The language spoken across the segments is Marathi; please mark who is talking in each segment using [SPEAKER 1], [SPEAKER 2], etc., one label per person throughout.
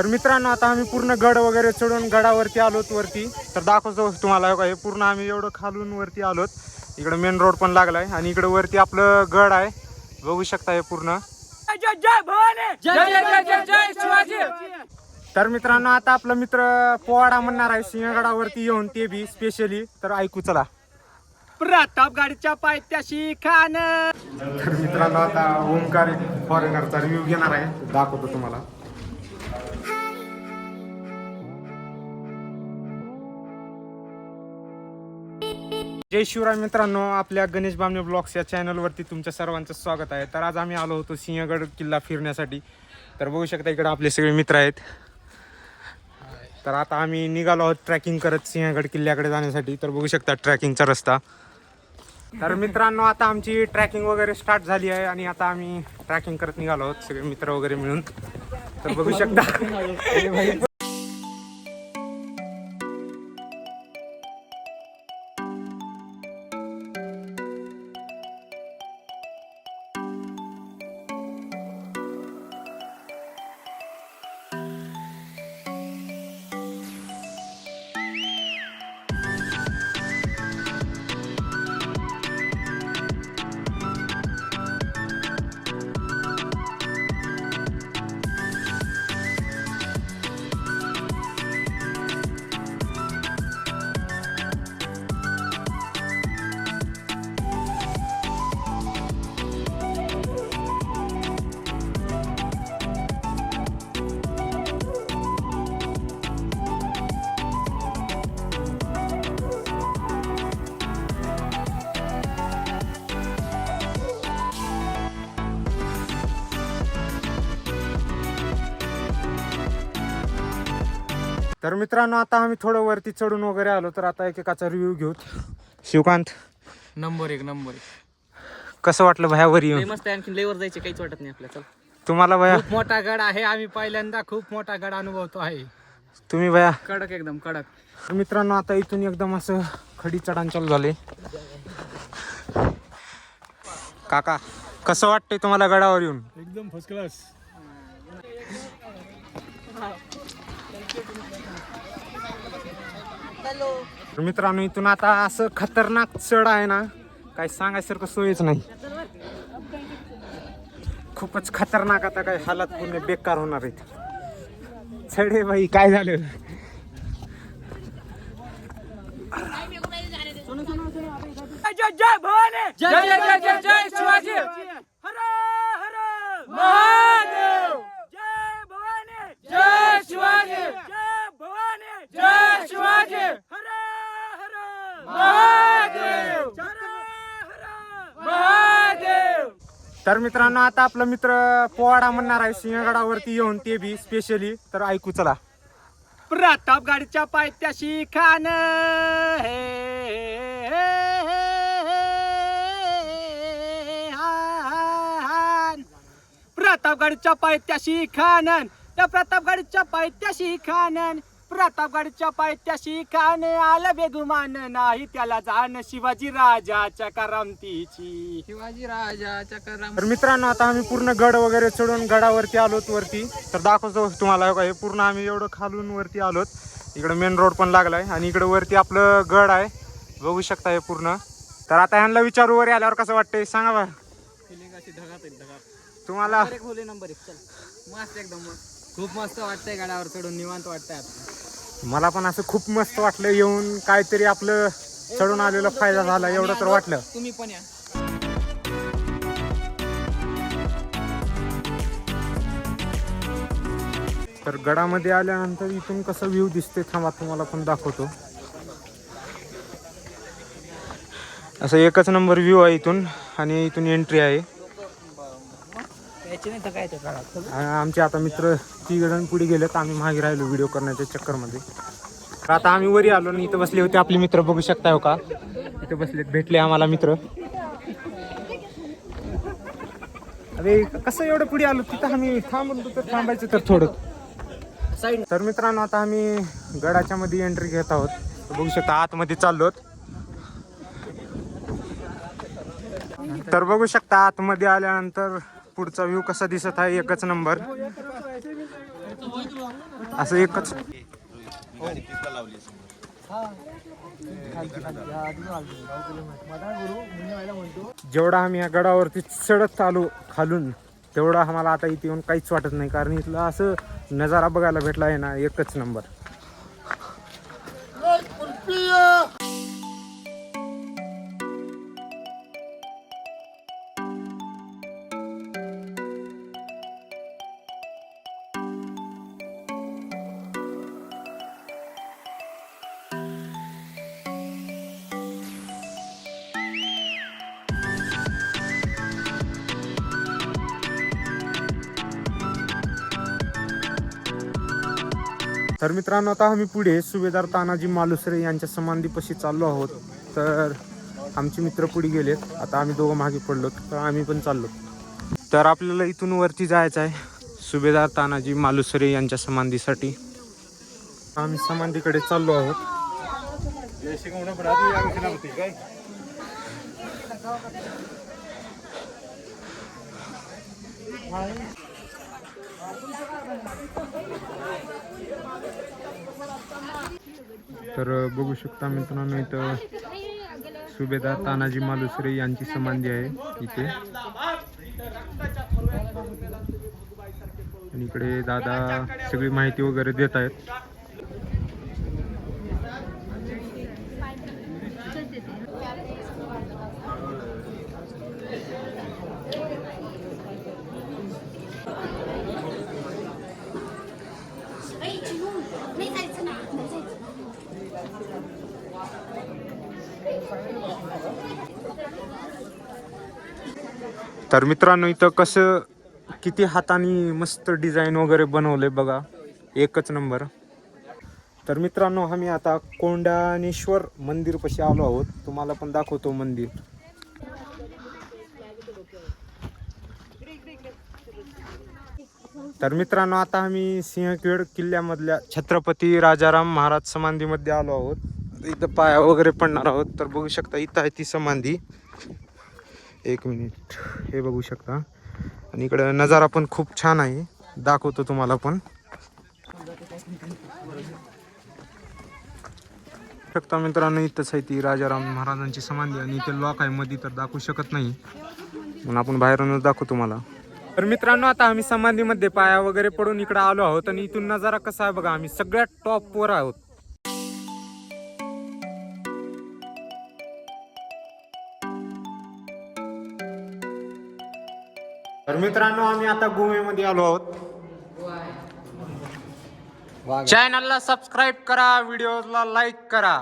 [SPEAKER 1] तर मित्रांनो आता आम्ही पूर्ण गड वगैरे चढून गडावरती आलोत वरती. तर दाखवतो तुम्हाला हे पूर्ण आम्ही एवढं खालून वरती आलोत. इकडे मेन रोड पण लागलाय आणि इकडे वरती आपलं गड आहे, बघू शकता हे पूर्ण.
[SPEAKER 2] जय जय भवानी, जय जय जय जय जय शिवाजी.
[SPEAKER 1] तर मित्रांनो आता आपला मित्र पोवाडा म्हणणार आहे सिंहगडावरती येऊन, ते बी स्पेशली. तर ऐकू चला.
[SPEAKER 2] प्रतापगडच्या पायथ्याशी खान.
[SPEAKER 1] तर मित्रांनो आता ओमकार फॉरेनरचा रिव्ह्यू घेणार आहे, दाखवतो तुम्हाला. जय शिवराय मित्रांनो, आपल्या गणेश बामणे ब्लॉग्स या चॅनलवरती तुमच्या सर्वांचं स्वागत आहे. तर आज आम्ही आलो होतो सिंहगड किल्ला फिरण्यासाठी. तर बघू शकता इकडे आपले सगळे मित्र आहेत. तर आता आम्ही निघालो आहोत ट्रॅकिंग करत सिंहगड किल्ल्याकडे जाण्यासाठी. तर बघू शकता ट्रॅकिंगचा रस्ता. तर मित्रांनो आता आमची ट्रॅकिंग वगैरे स्टार्ट झाली आहे आणि आता आम्ही ट्रॅकिंग करत निघालो आहोत सगळे मित्र वगैरे मिळून. तर बघू शकता. तर मित्रांनो आता आम्ही थोडं वरती चढून वगैरे आलो. तर आता एकेकाचा रिव्ह्यू घेऊ. शिवकांत,
[SPEAKER 2] नंबर एक.
[SPEAKER 1] कसं वाटलं भया वर येऊन?
[SPEAKER 2] मस्त आहे, आणखी लेवर जायचे काहीच वाटत नाही आपल्याला.
[SPEAKER 1] तुम्हाला भया?
[SPEAKER 2] खूप मोठा गड आहे, आम्ही पहिल्यांदा खूप मोठा गड अनुभवतो आहे.
[SPEAKER 1] तुम्ही भया?
[SPEAKER 2] कडक, एकदम कडक.
[SPEAKER 1] तर मित्रांनो आता इथून एकदम असं खडी चढाण चालू झाले. काका कसं वाटतंय तुम्हाला गडावर येऊन?
[SPEAKER 3] एकदम फर्स्ट क्लास.
[SPEAKER 1] तर मित्रांनो इथून आता असं खतरनाक चढ आहे ना, काही सांगायसारखं सोयच नाही. खूपच खतरनाक. आता काही हालत पूर्ण बेकार होणार आहेत. चढे बाई, काय झालं?
[SPEAKER 2] जय जय भवानी, जय जय जय जय जय शिवाजी. हर हर महादेव. जय भवानी, जय शिवाजी. जय भवानी, जय शिवाजी. हर हर महादेव. हर हर महादेव.
[SPEAKER 1] तर मित्रांनो आता आपला मित्र पोवाडा म्हणणार आहे सिंहगडावरती येऊन, ते बी स्पेशली. तर ऐकू चला.
[SPEAKER 2] प्रतापगडच्या पायथ्याशी खान. प्रतापगडच्या पायथ्याशी खानन. त्या प्रतापगडच्या पायथ्याशी खानन. प्रतापगडच्या पायथ्याशी खान. आलं बेगुमान नाही त्याला जाण. शिवाजी राजाच्या करामतीची. शिवाजी राजाच्या कराम.
[SPEAKER 1] तर मित्रांनो आता आम्ही पूर्ण गड वगैरे चढून गडावरती आलोत वरती. तर दाखवतो तुम्हाला हे पूर्ण आम्ही एवढं खालून वरती आलोत. इकडे मेन रोड पण लागलाय आणि इकडे वरती आपलं गड आहे, बघू शकता हे पूर्ण. तर आता ह्यांना विचारू वर आल्यावर कसं वाटतंय सांगा बा.
[SPEAKER 2] फिलिंग अशी ढगात
[SPEAKER 1] तुम्हाला?
[SPEAKER 2] नंबर एक. चल मस्त, एकदम मस्त. खूप मस्त वाटतंय गडावर चढून, निवांत वाटतंय आता.
[SPEAKER 1] मला पण असं खूप मस्त वाटलं येऊन. काहीतरी आपलं चढून आलेला फायदा झाला एवढं तर वाटलं.
[SPEAKER 2] तुम्ही पण या.
[SPEAKER 1] तर गडामध्ये आल्यानंतर इथून कसं व्ह्यू दिसते थांबा तुम्हाला पण दाखवतो. असं एकच नंबर व्ह्यू आहे इथून आणि इथून एंट्री आहे. आमचे आता मित्र तिघजण पुढे गेलेत, आम्ही मागे राहिलो व्हिडिओ करण्याच्या चक्करमध्ये. तर आता आम्ही वरी आलो आणि इथं बसले होते आपले मित्र, बघू शकता हो का. इथे बसलेत, भेटले आम्हाला मित्र. अरे कसं एवढं पुढे आलो, तिथं आम्ही थांबलो तर थांबायचं तर थोडं. तर मित्रांनो आता आम्ही गडाच्या मध्ये एंट्री घेत आहोत. बघू शकता आतमध्ये चाललोत. तर बघू शकता आतमध्ये आल्यानंतर पुढचा व्ह्यू कसा दिसत आहे, एकच नंबर. असं एकच. जेवढा आम्ही या गडावरती चढत आलो खालून तेवढं आम्हाला आता इथे येऊन काहीच वाटत नाही, कारण इथलं असं नजारा बघायला भेटला आहे ना, एकच नंबर. तर मित्रांनो, आता आम्ही पुढे सुभेदार तानाजी मालुसरे यांच्या समाधीपाशी चाललो आहोत. तर आमचे मित्र पुढे गेलेत, आता आम्ही दोघं मागे पडलो, तर आम्ही पण चाललो. तर आपल्याला इथून वरती जायचं आहे सुभेदार तानाजी मालुसरे यांच्या समाधीसाठी. आम्ही समाधीकडे चाललो आहोत. तर बघू शकता मित्रांनो, इथं सुभेदार तानाजी मालुसरे यांची समाधी आहे इथे. आणि इकडे दादा सगळी माहिती वगैरे देत आहेत. तर मित्रांनो, इथं कसं किती हाताने मस्त डिझाईन वगैरे बनवले बघा, एकच नंबर. तर मित्रांनो, आम्ही आता कोंडाणेश्वर मंदिर पाशी आलो आहोत. तुम्हाला पण दाखवतो मंदिर. तर मित्रांनो, आता आम्ही सिंहखेड किल्ल्यामधल्या छत्रपती राजाराम महाराज समाधीमध्ये आलो आहोत. इथं पाया वगैरे पडणार आहोत. तर बघू शकता, इथं आहे ती समाधी. एक मिनिट, हे बघू शकता. आणि इकडे नजारा पण खूप छान आहे, दाखवतो तुम्हाला पण. शकता मित्रांनो, इथंच आहे ती राजाराम महाराजांची समाधी. आणि इथे लॉक आहे मध्ये, तर दाखवू शकत नाही म्हणून आपण बाहेरूनच दाखवतो तुम्हाला. तर मित्रांनो, आता आम्ही समाधीमध्ये पाया वगैरे पडून इकडे आलो आहोत. आणि इथून नजारा कसा आहे बघा, आम्ही सगळ्यात टॉपवर आहोत. तर मित्रांनो, आम्ही आता गोव्यामध्ये आलो आहोत. चॅनलला सबस्क्राईब करा, व्हिडिओला लाईक करा.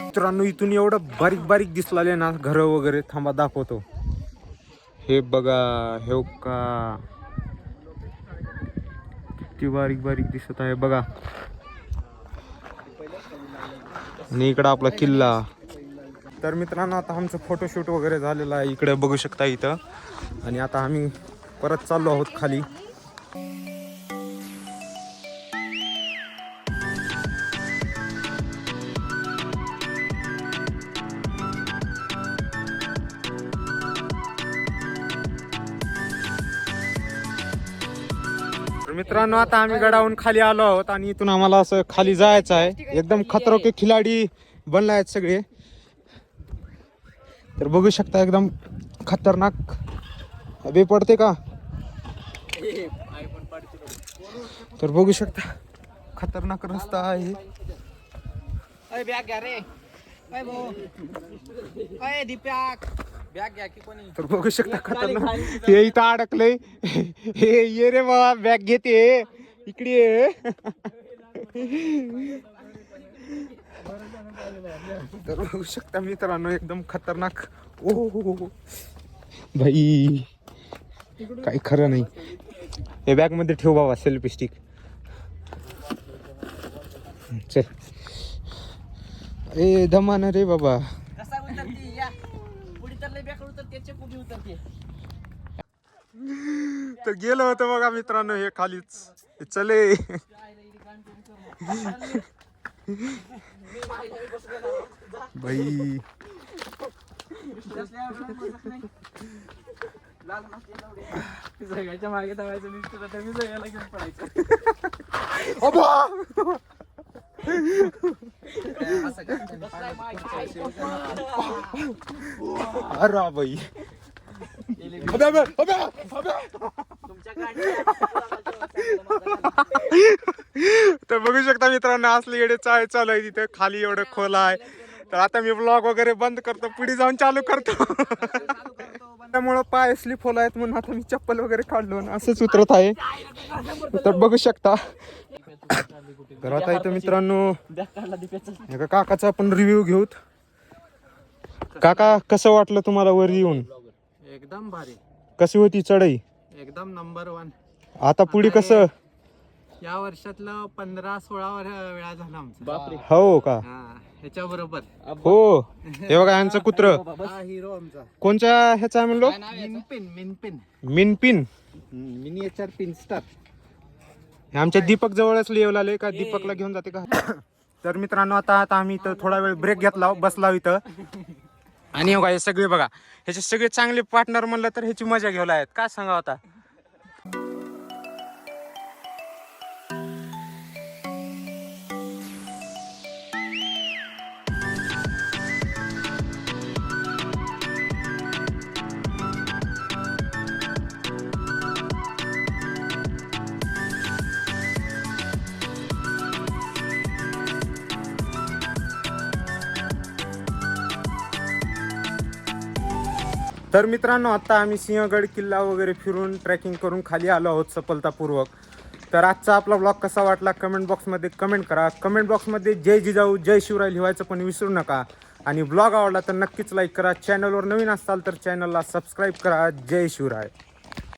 [SPEAKER 1] मित्रांनो, इथून एवढं बारीक बारीक दिसलाले ना घर वगैरे. थांबा दाखवतो. हे बघा, हे का किती बारीक बारीक दिसत आहे बघा. आणि इकडं आपला किल्ला. तर मित्रांनो, आता आमचं फोटोशूट वगैरे झालेलं आहे, इकडे बघू शकता इथं. आणि आता आम्ही परत चाललो आहोत खाली. मित्रांनो, आता आम्ही गडावरून खाली आलो आहोत. आणि इथून आम्हाला असं खाली जायचं आहे. एकदम खतरो के खिलाडी बनला आहेत सगळे. तर बघू शकता, एकदम खतरनाक. अबे पडते का? तर बघू शकता, खतरनाक रस्ता आहे.
[SPEAKER 2] बॅग घ्या रे. बॅग घ्या की कोणी.
[SPEAKER 1] तर बघू शकता, खतरनाक. हे इथं अडकलंय. हे ये रे बाबा, बॅग घेते इकडे ये. तर बघू शकता मित्रांनो, एकदम खतरनाक. ओ भाई, काही खरं नाही. हे बॅग मध्ये ठेव बाबा, सेल्फी स्टिक. चल, ए दमान रे बाबा.
[SPEAKER 2] कसा उतरती या पुढे तर लय बेकार उतरते, त्याच्या पुढे उतरते.
[SPEAKER 1] तर गेलं होतं बघा मित्रांनो, हे खालीच. चले भाई,
[SPEAKER 2] सगळ्याच्या मागे धावायचं मी तुला तर मी सगळ्याला घेऊन पडायचं.
[SPEAKER 1] अरे बाई तर बघू शकता मित्रांनो असले येडे चाळ चालू आहे तिथे खाली एवढं खोल आहे. तर आता मी ब्लॉग वगैरे बंद करतो पुढे जाऊन चालू करतो. त्यामुळं पाय स्लिप होत आहेत म्हणून आता मी चप्पल वगैरे काढलो आणि असंच उतरत आहे. तर बघू शकता. तर आता इथं मित्रांनो एका काकाचा आपण रिव्ह्यू घेऊत. काका कसं वाटलं तुम्हाला वर येऊन?
[SPEAKER 2] एकदम भारी,
[SPEAKER 1] कशी होती चढाई?
[SPEAKER 2] एकदम नंबर 1.
[SPEAKER 1] आता पुढे कसं?
[SPEAKER 2] या वर्षातलं 15-16 वेळा झाला आमचा.
[SPEAKER 1] हो का?
[SPEAKER 2] ह्याच्या बरोबर
[SPEAKER 1] हो. हे बघा यांचं कुत्र
[SPEAKER 2] हिरो आमचा.
[SPEAKER 1] कोणच्या ह्याचा आहे म्हणलो?
[SPEAKER 2] Min pin
[SPEAKER 1] min pin.
[SPEAKER 2] Miniature pinscher.
[SPEAKER 1] आमच्या दीपक जवळच लिहून आले का दीपकला घेऊन जाते का? तर मित्रांनो आता आम्ही इथं थोडा वेळ ब्रेक घेतला बसला इथं. आणि बघा हे सगळे बघा ह्याचे सगळे चांगले पार्टनर म्हणलं तर ह्याची मजा घ्यायला आहेत. काय सांगा आता. तर मित्रांनो आता आम्ही सिंहगड किल्ला वगैरे फिरून ट्रेकिंग करून खाली आलो आहोत सफलतापूर्वक. तर आजचा आपला ब्लॉग कसा वाटला कमेंट बॉक्समध्ये कमेंट करा. कमेंट बॉक्समध्ये जय जिजाऊ जय शिवराय लिहायचं पण विसरू नका. आणि ब्लॉग आवडला तर नक्कीच लाईक करा. चॅनलवर नवीन असाल तर चॅनलला सबस्क्राईब करा. जय शिवराय.